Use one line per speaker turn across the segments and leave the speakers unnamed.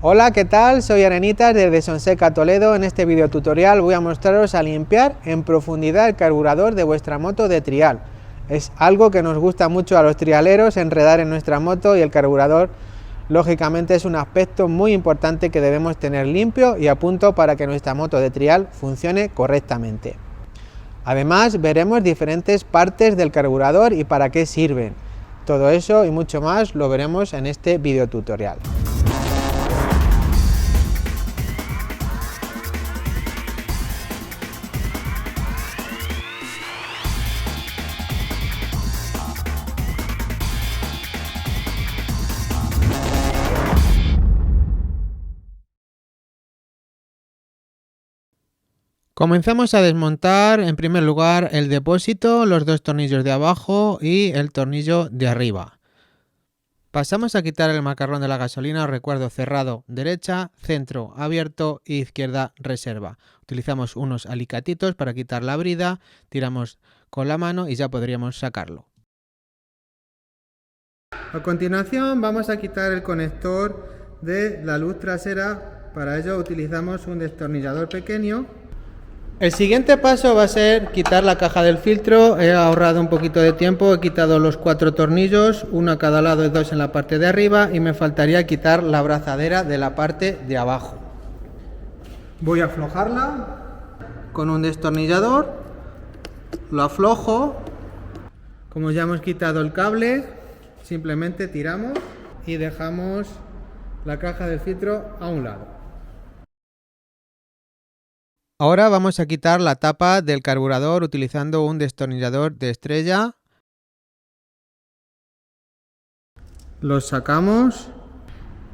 Hola, ¿qué tal? Soy Arenitas desde Sonseca Toledo. En este video tutorial voy a mostraros a limpiar en profundidad el carburador de vuestra moto de trial. Es algo que nos gusta mucho a los trialeros, enredar en nuestra moto, y el carburador lógicamente es un aspecto muy importante que debemos tener limpio y a punto para que nuestra moto de trial funcione correctamente. Además veremos diferentes partes del carburador y para qué sirven. Todo eso y mucho más lo veremos en este video tutorial. Comenzamos a desmontar en primer lugar el depósito, los dos tornillos de abajo y el tornillo de arriba. Pasamos a quitar el macarrón de la gasolina, os recuerdo, cerrado derecha, centro abierto y izquierda reserva. Utilizamos unos alicatitos para quitar la brida, tiramos con la mano y ya podríamos sacarlo. A continuación vamos a quitar el conector de la luz trasera, para ello utilizamos un destornillador pequeño. El siguiente paso va a ser quitar la caja del filtro. He ahorrado un poquito de tiempo, he quitado los 4 tornillos, uno a cada lado y 2 en la parte de arriba, y me faltaría quitar la abrazadera de la parte de abajo. Voy a aflojarla con un destornillador, lo aflojo. Como ya hemos quitado el cable, simplemente tiramos y dejamos la caja del filtro a un lado. Ahora vamos a quitar la tapa del carburador utilizando un destornillador de estrella. Los sacamos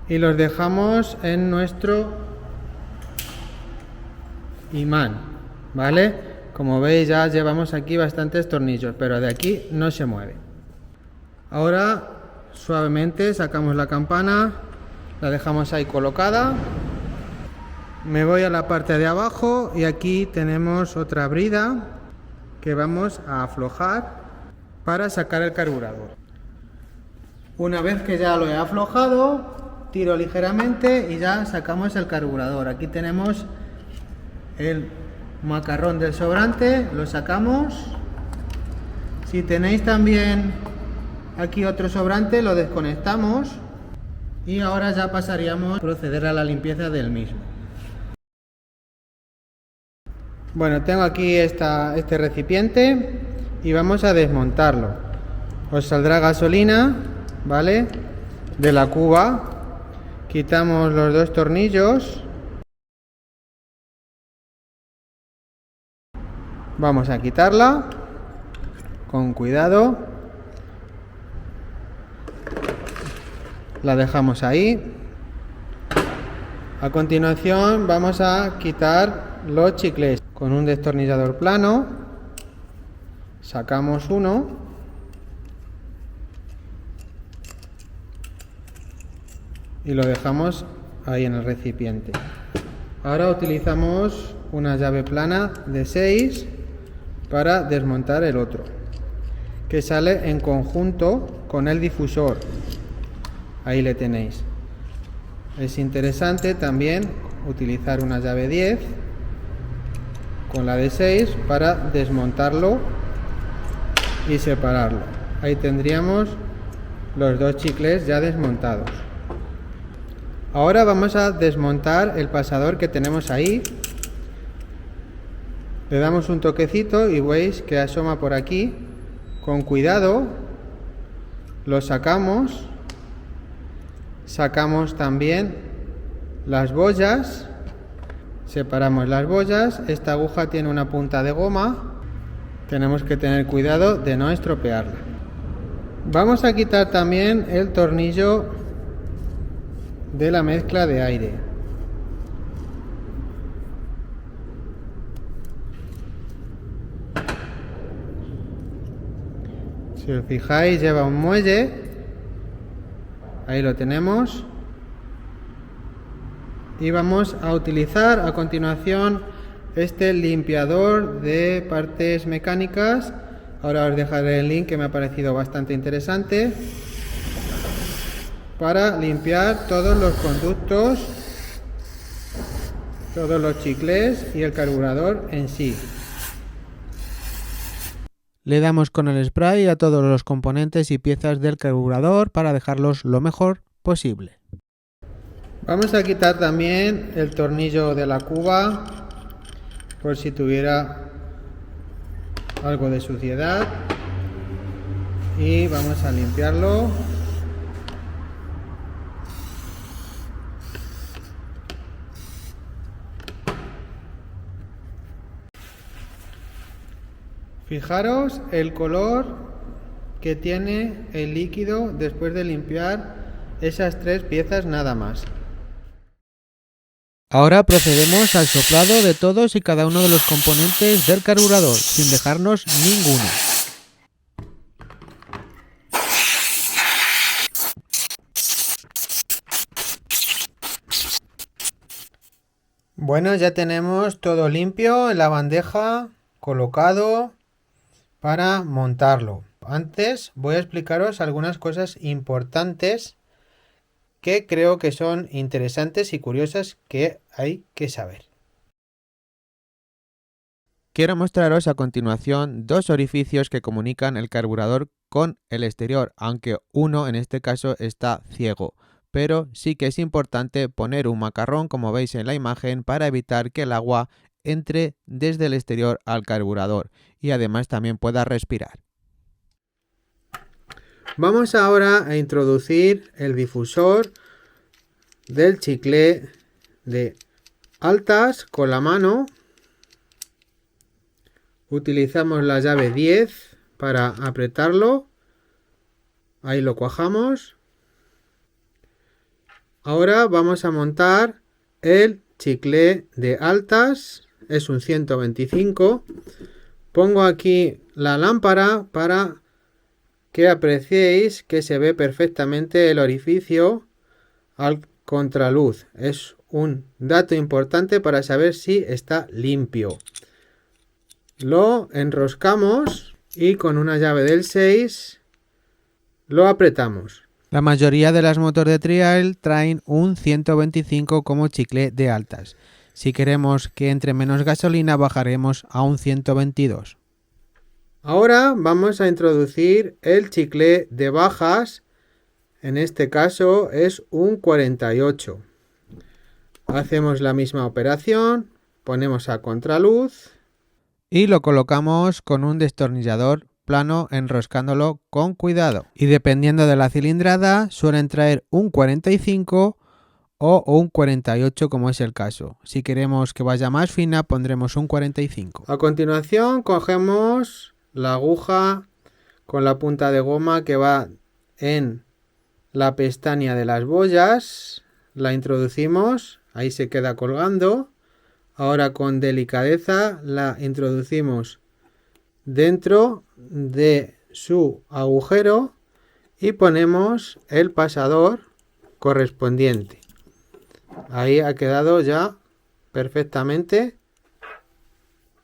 y los dejamos en nuestro imán, ¿vale? Como veis ya llevamos aquí bastantes tornillos, pero de aquí no se mueve. Ahora suavemente sacamos la campana, la dejamos ahí colocada. Me voy a la parte de abajo y aquí tenemos otra brida que vamos a aflojar para sacar el carburador. Una vez que ya lo he aflojado, tiro ligeramente y ya sacamos el carburador. Aquí tenemos el macarrón del sobrante, lo sacamos. Si tenéis también aquí otro sobrante, lo desconectamos y ahora ya pasaríamos a proceder a la limpieza del mismo. Bueno, tengo aquí este recipiente y vamos a desmontarlo. Os saldrá gasolina, ¿vale? De la cuba. Quitamos los 2 tornillos. Vamos a quitarla con cuidado. La dejamos ahí. A continuación vamos a quitar los chicles. Con un destornillador plano sacamos uno y lo dejamos ahí en el recipiente. Ahora utilizamos una llave plana de 6 para desmontar el otro, que sale en conjunto con el difusor. Ahí le tenéis. Es interesante también utilizar una llave 10 con la de 6 para desmontarlo y separarlo. Ahí tendríamos los 2 chicles ya desmontados. Ahora vamos a desmontar el pasador que tenemos ahí. Le damos un toquecito y veis que asoma por aquí. Con cuidado lo sacamos. Sacamos también las boyas. Separamos las boyas. Esta aguja tiene una punta de goma. Tenemos que tener cuidado de no estropearla. Vamos a quitar también el tornillo de la mezcla de aire. Si os fijáis, lleva un muelle. Ahí lo tenemos. Y vamos a utilizar a continuación este limpiador de partes mecánicas. Ahora os dejaré el link, que me ha parecido bastante interesante. para limpiar todos los conductos, todos los chiclés y el carburador en sí. Le damos con el spray a todos los componentes y piezas del carburador para dejarlos lo mejor posible. Vamos a quitar también el tornillo de la cuba por si tuviera algo de suciedad y vamos a limpiarlo. Fijaros el color que tiene el líquido después de limpiar esas tres piezas nada más. Ahora procedemos al soplado de todos y cada uno de los componentes del carburador, sin dejarnos ninguno. Bueno, ya tenemos todo limpio en la bandeja, colocado para montarlo. Antes voy a explicaros algunas cosas importantes que creo que son interesantes y curiosas que hay que saber. Quiero mostraros a continuación dos orificios que comunican el carburador con el exterior, aunque uno en este caso está ciego. Pero sí que es importante poner un macarrón, como veis en la imagen, para evitar que el agua entre desde el exterior al carburador y además también pueda respirar. Vamos ahora a introducir el difusor del chiclé de altas con la mano. Utilizamos la llave 10 para apretarlo. Ahí lo cuajamos. Ahora vamos a montar el chiclé de altas. Es un 125. Pongo aquí la lámpara para que apreciéis que se ve perfectamente el orificio al contraluz. Es un dato importante para saber si está limpio. Lo enroscamos y con una llave del 6 lo apretamos. La mayoría de las motos de trial traen un 125 como chiclé de altas. Si queremos que entre menos gasolina, bajaremos a un 122. Ahora vamos a introducir el chiclé de bajas. En este caso es un 48. Hacemos la misma operación, ponemos a contraluz y lo colocamos con un destornillador plano, enroscándolo con cuidado. Y dependiendo de la cilindrada, suelen traer un 45 o un 48 como es el caso. Si queremos que vaya más fina, pondremos un 45. A continuación cogemos la aguja con la punta de goma que va en la pestaña de las boyas, la introducimos, ahí se queda colgando. Ahora con delicadeza la introducimos dentro de su agujero y ponemos el pasador correspondiente. Ahí ha quedado ya perfectamente.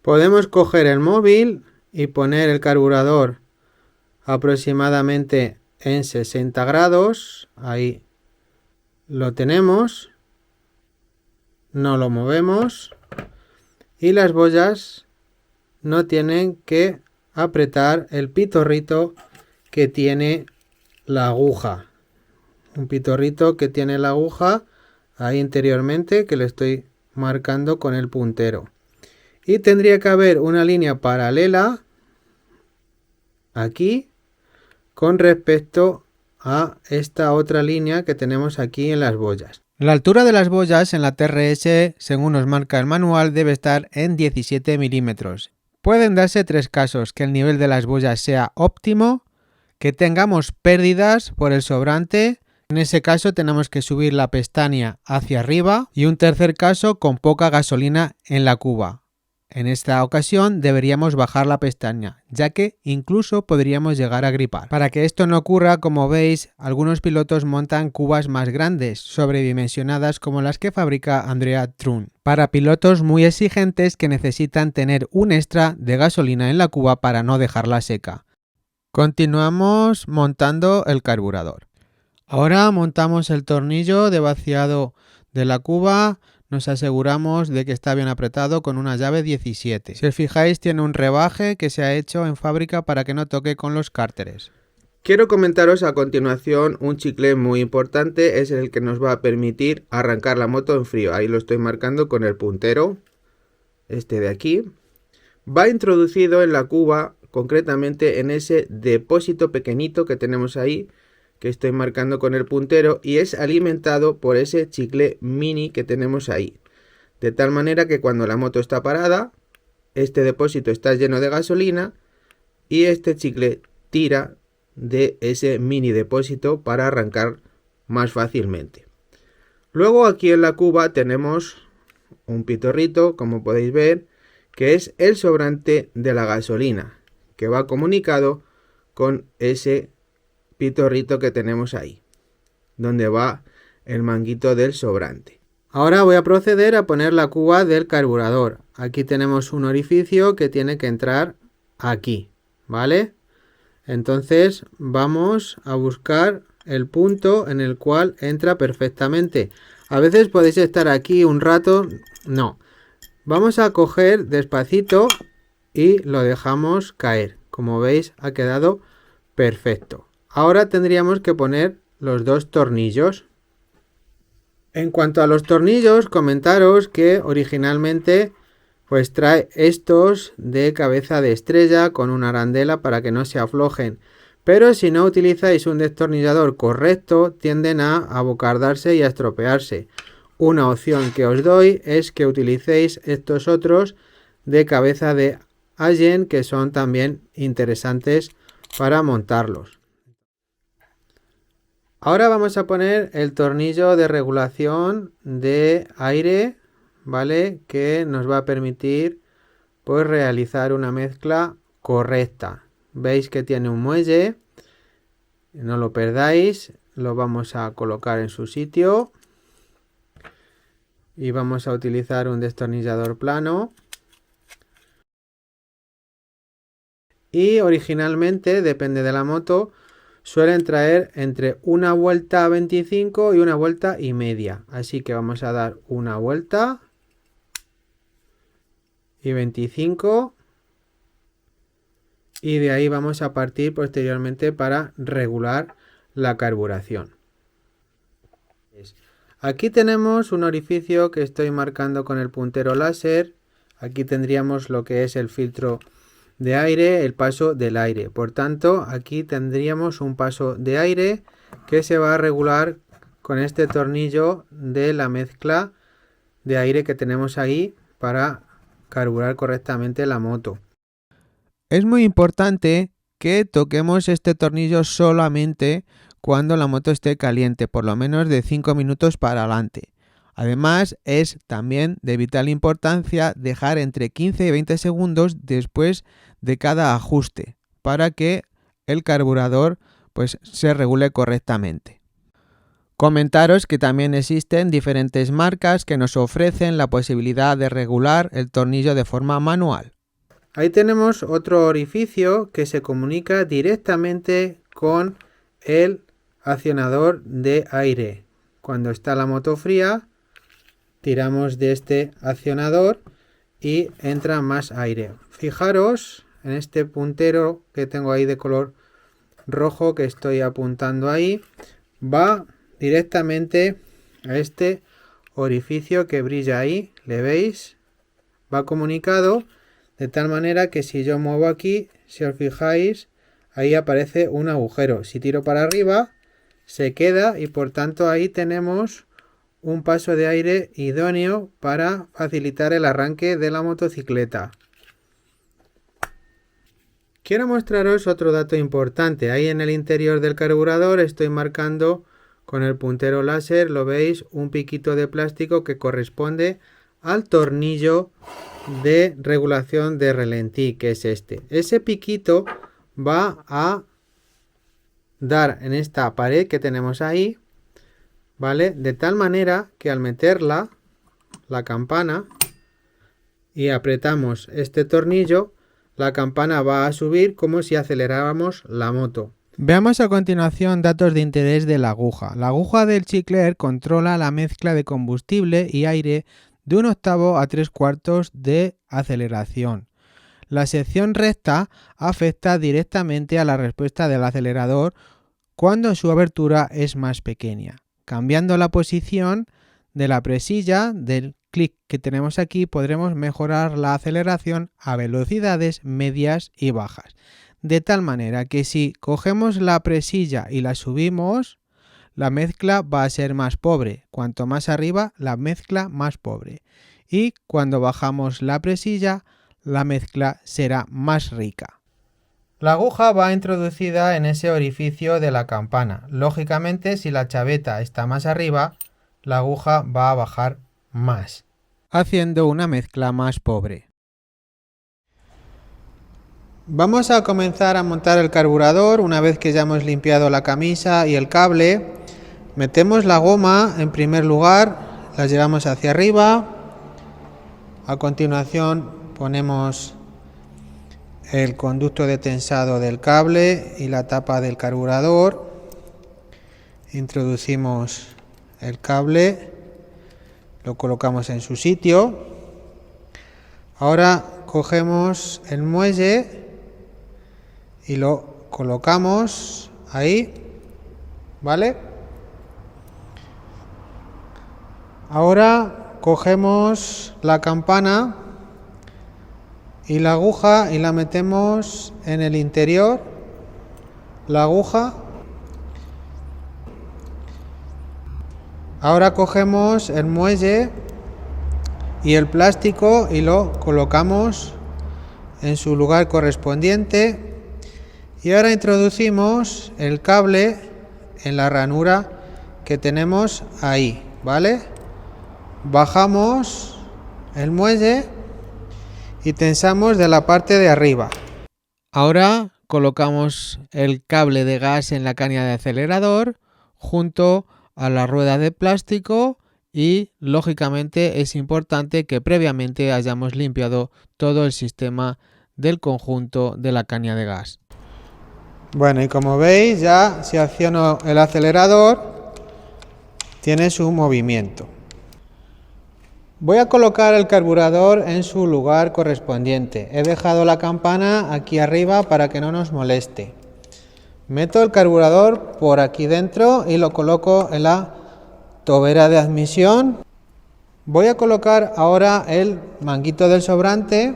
Podemos coger el móvil y poner el carburador aproximadamente en 60 grados. Ahí lo tenemos. No lo movemos. Y las boyas no tienen que apretar el pitorrito que tiene la aguja. Un pitorrito que tiene la aguja ahí interiormente, que le estoy marcando con el puntero. Y tendría que haber una línea paralela aquí con respecto a esta otra línea que tenemos aquí en las boyas. La altura de las boyas en la TRS, según nos marca el manual, debe estar en 17 milímetros. Pueden darse tres casos: que el nivel de las boyas sea óptimo, que tengamos pérdidas por el sobrante, en ese caso tenemos que subir la pestaña hacia arriba, y un tercer caso con poca gasolina en la cuba. En esta ocasión deberíamos bajar la pestaña, ya que incluso podríamos llegar a gripar. Para que esto no ocurra, como veis, algunos pilotos montan cubas más grandes, sobredimensionadas como las que fabrica Andrea Trun, para pilotos muy exigentes que necesitan tener un extra de gasolina en la cuba para no dejarla seca. Continuamos montando el carburador. Ahora montamos el tornillo de vaciado de la cuba. Nos aseguramos de que está bien apretado con una llave 17. Si os fijáis, tiene un rebaje que se ha hecho en fábrica para que no toque con los cárteres. Quiero comentaros a continuación un chicle muy importante, es el que nos va a permitir arrancar la moto en frío. Ahí lo estoy marcando con el puntero, este de aquí. Va introducido en la cuba, concretamente en ese depósito pequeñito que tenemos ahí, que estoy marcando con el puntero, y es alimentado por ese chicle mini que tenemos ahí. De tal manera que cuando la moto está parada, este depósito está lleno de gasolina y este chicle tira de ese mini depósito para arrancar más fácilmente. Luego aquí en la cuba tenemos un pitorrito, como podéis ver, que es el sobrante de la gasolina, que va comunicado con ese pitorrito que tenemos ahí, donde va el manguito del sobrante. Ahora voy a proceder a poner la cuba del carburador. Aquí tenemos un orificio que tiene que entrar aquí, ¿vale? Entonces vamos a buscar el punto en el cual entra perfectamente. A veces podéis estar aquí un rato, no. Vamos a coger despacito y lo dejamos caer. Como veis, ha quedado perfecto. Ahora tendríamos que poner los dos tornillos. En cuanto a los tornillos, comentaros que originalmente pues trae estos de cabeza de estrella con una arandela para que no se aflojen. Pero si no utilizáis un destornillador correcto, tienden a abocardarse y a estropearse. Una opción que os doy es que utilicéis estos otros de cabeza de Allen, que son también interesantes para montarlos. Ahora vamos a poner el tornillo de regulación de aire, ¿vale? Que nos va a permitir pues realizar una mezcla correcta. Veis que tiene un muelle, no lo perdáis, lo vamos a colocar en su sitio y vamos a utilizar un destornillador plano. Y originalmente, depende de la moto, suelen traer entre una vuelta 25 y una vuelta y media. Así que vamos a dar una vuelta y 25. Y de ahí vamos a partir posteriormente para regular la carburación. Aquí tenemos un orificio que estoy marcando con el puntero láser. Aquí tendríamos lo que es el filtro de aire, el paso del aire. Por tanto, aquí tendríamos un paso de aire que se va a regular con este tornillo de la mezcla de aire que tenemos ahí para carburar correctamente la moto. Es muy importante que toquemos este tornillo solamente cuando la moto esté caliente, por lo menos de 5 minutos para adelante. Además, es también de vital importancia dejar entre 15 y 20 segundos después de cada ajuste para que el carburador pues se regule correctamente. Comentaros que también existen diferentes marcas que nos ofrecen la posibilidad de regular el tornillo de forma manual. Ahí tenemos otro orificio que se comunica directamente con el accionador de aire. Cuando está la moto fría, tiramos de este accionador y entra más aire. Fijaros en este puntero que tengo ahí de color rojo que estoy apuntando ahí. Va directamente a este orificio que brilla ahí. ¿Le veis? Va comunicado de tal manera que si yo muevo aquí, si os fijáis, ahí aparece un agujero. Si tiro para arriba, se queda y por tanto ahí tenemos un paso de aire idóneo para facilitar el arranque de la motocicleta. Quiero mostraros otro dato importante. Ahí en el interior del carburador estoy marcando con el puntero láser, lo veis, un piquito de plástico que corresponde al tornillo de regulación de ralentí, que es este. Ese piquito va a dar en esta pared que tenemos ahí, ¿vale? De tal manera que al meterla, la campana, y apretamos este tornillo, la campana va a subir como si aceleráramos la moto. Veamos a continuación datos de interés de la aguja. La aguja del Chicler controla la mezcla de combustible y aire de 1/8 a 3/4 de aceleración. La sección recta afecta directamente a la respuesta del acelerador cuando su abertura es más pequeña. Cambiando la posición de la presilla del clic que tenemos aquí, podremos mejorar la aceleración a velocidades medias y bajas. De tal manera que si cogemos la presilla y la subimos, la mezcla va a ser más pobre. Cuanto más arriba, la mezcla más pobre. Y cuando bajamos la presilla, la mezcla será más rica. La aguja va introducida en ese orificio de la campana. Lógicamente, si la chaveta está más arriba, la aguja va a bajar más, haciendo una mezcla más pobre. Vamos a comenzar a montar el carburador. Una vez que ya hemos limpiado la camisa y el cable, metemos la goma en primer lugar, la llevamos hacia arriba. A continuación ponemos el conducto de tensado del cable y la tapa del carburador. Introducimos el cable, lo colocamos en su sitio. Ahora cogemos el muelle y lo colocamos ahí, ¿vale? Ahora cogemos la campana y la aguja y la metemos en el interior, la aguja. Ahora cogemos el muelle y el plástico y lo colocamos en su lugar correspondiente. Y ahora introducimos el cable en la ranura que tenemos ahí, ¿vale? Bajamos el muelle y tensamos de la parte de arriba. Ahora colocamos el cable de gas en la caña de acelerador junto a la rueda de plástico y lógicamente es importante que previamente hayamos limpiado todo el sistema del conjunto de la caña de gas. Bueno, y como veis, ya si acciono el acelerador, tiene su movimiento. Voy a colocar el carburador en su lugar correspondiente. He dejado la campana aquí arriba para que no nos moleste. Meto el carburador por aquí dentro y lo coloco en la tobera de admisión. Voy a colocar ahora el manguito del sobrante.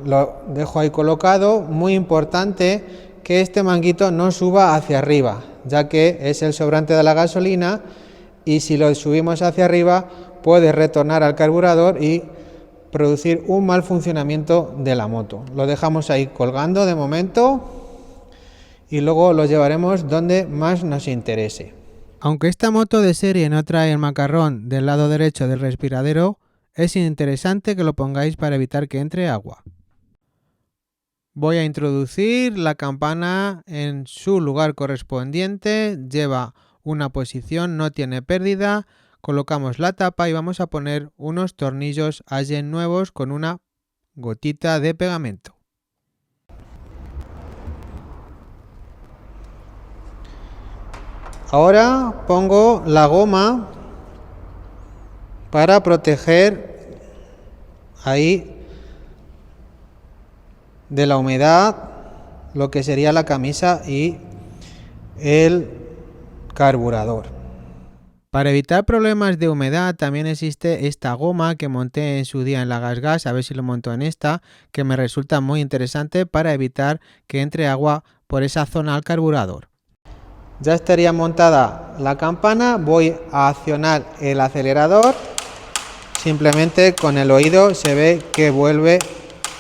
Lo dejo ahí colocado. Muy importante que este manguito no suba hacia arriba, ya que es el sobrante de la gasolina y si lo subimos hacia arriba puede retornar al carburador y producir un mal funcionamiento de la moto. Lo dejamos ahí colgando de momento y luego lo llevaremos donde más nos interese. Aunque esta moto de serie no trae el macarrón del lado derecho del respiradero, es interesante que lo pongáis para evitar que entre agua. Voy a introducir la campana en su lugar correspondiente, lleva una posición, no tiene pérdida, colocamos la tapa y vamos a poner unos tornillos Allen nuevos con una gotita de pegamento. Ahora pongo la goma para proteger ahí de la humedad lo que sería la camisa y el carburador. Para evitar problemas de humedad también existe esta goma que monté en su día en la GasGas, a ver si lo monto en esta, que me resulta muy interesante para evitar que entre agua por esa zona al carburador. Ya estaría montada la campana, voy a accionar el acelerador, simplemente con el oído se ve que vuelve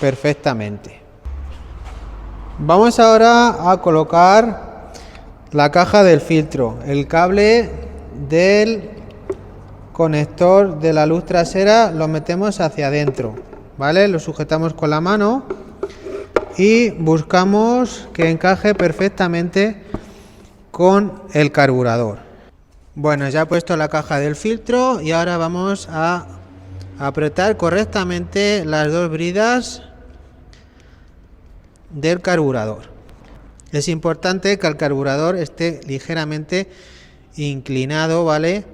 perfectamente. Vamos ahora a colocar la caja del filtro, el cable del conector de la luz trasera lo metemos hacia adentro, ¿vale? Lo sujetamos con la mano y buscamos que encaje perfectamente con el carburador. Bueno, ya he puesto la caja del filtro y ahora vamos a apretar correctamente las dos bridas del carburador. Es importante que el carburador esté ligeramente inclinado, ¿vale?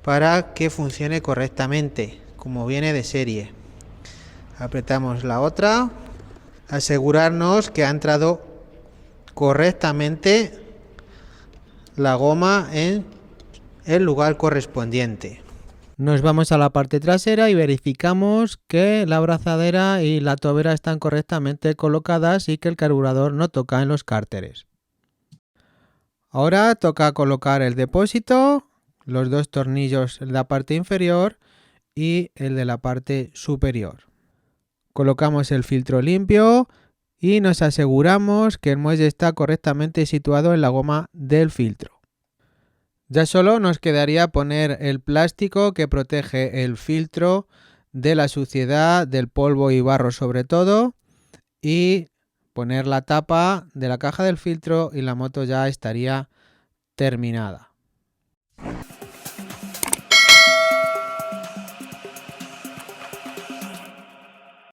Para que funcione correctamente, como viene de serie. Apretamos la otra. Asegurarnos que ha entrado correctamente la goma en el lugar correspondiente. Nos vamos a la parte trasera y verificamos que la abrazadera y la tobera están correctamente colocadas y que el carburador no toca en los cárteres. Ahora toca colocar el depósito, los dos tornillos en la parte inferior y el de la parte superior. Colocamos el filtro limpio y nos aseguramos que el muelle está correctamente situado en la goma del filtro. Ya solo nos quedaría poner el plástico que protege el filtro de la suciedad, del polvo y barro sobre todo, y poner la tapa de la caja del filtro y la moto ya estaría terminada.